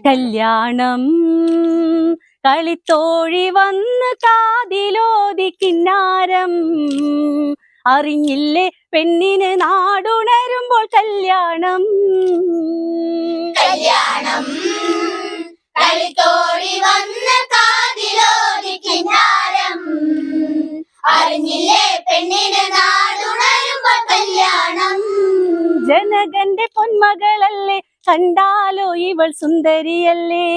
കല്യാണം കളിത്തോഴി വന്ന് കാതിലോതി കിന്നാരം അറിഞ്ഞില്ലേ പെണ്ണിന് നാടുണരുമ്പോൾ കല്യാണം. കല്യാണം കളിത്തോഴി വന്ന് കാതിലോതി കിന്നാരം അറിഞ്ഞില്ലേ പെണ്ണിന് നാടുണരുമ്പോൾ കല്യാണം. ജനകന്റെ പൊന്മകളല്ലേ കണ്ടാലോ ഇവൾ സുന്ദരിയല്ലേ,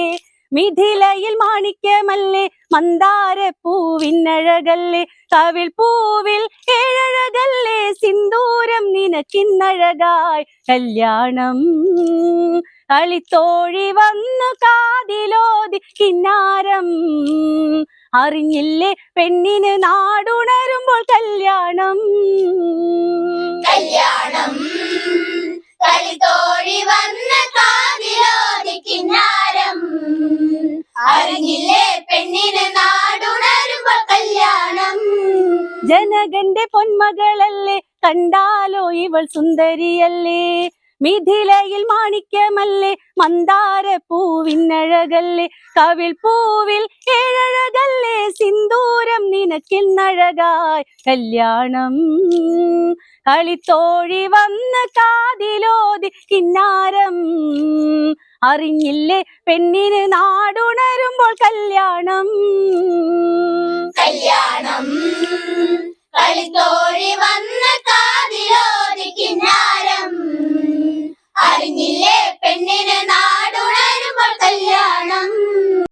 മിഥിലയിൽ മാണിക്യമല്ലേ മന്ദാരപ്പൂവിനഴകല്ലേ, കവിൾ പൂവിൽ ഏഴഴകല്ലേ സിന്ദൂരം നിനക്കിന്നഴകായി. കല്യാണം കളിത്തോഴി വന്നു കാതിലോതി കിന്നാരം അറിഞ്ഞില്ലേ പെണ്ണിന് നാടുണരുമ്പോൾ കല്യാണം. കല്യാണം കളിത്തോഴി വന്ന് കാതിലോതി കിന്നാരം അറിഞ്ഞില്ലേ പെണ്ണിന് നാടുണരുമ്പോൾ കല്യാണം. ജനകന്റെ പൊന്മകളല്ലേ കണ്ടാലോ ഇവൾ സുന്ദരിയല്ലേ, മിഥിലയിൽ മാണിക്യമല്ലേ മന്ദാരപ്പൂവിനഴകല്ലേ, കവിൾ പൂവിൽ ഏഴഴകല്ലേ സിന്ദൂരം നിനക്കിന്നഴകായി. കല്യാണം കളിത്തോഴി വന്ന് കാതിലോതി കിന്നാരം അറിഞ്ഞില്ലേ പെണ്ണിന് നാടുണരുമ്പോൾ കല്യാണം. കല്യാണം കളിത്തോ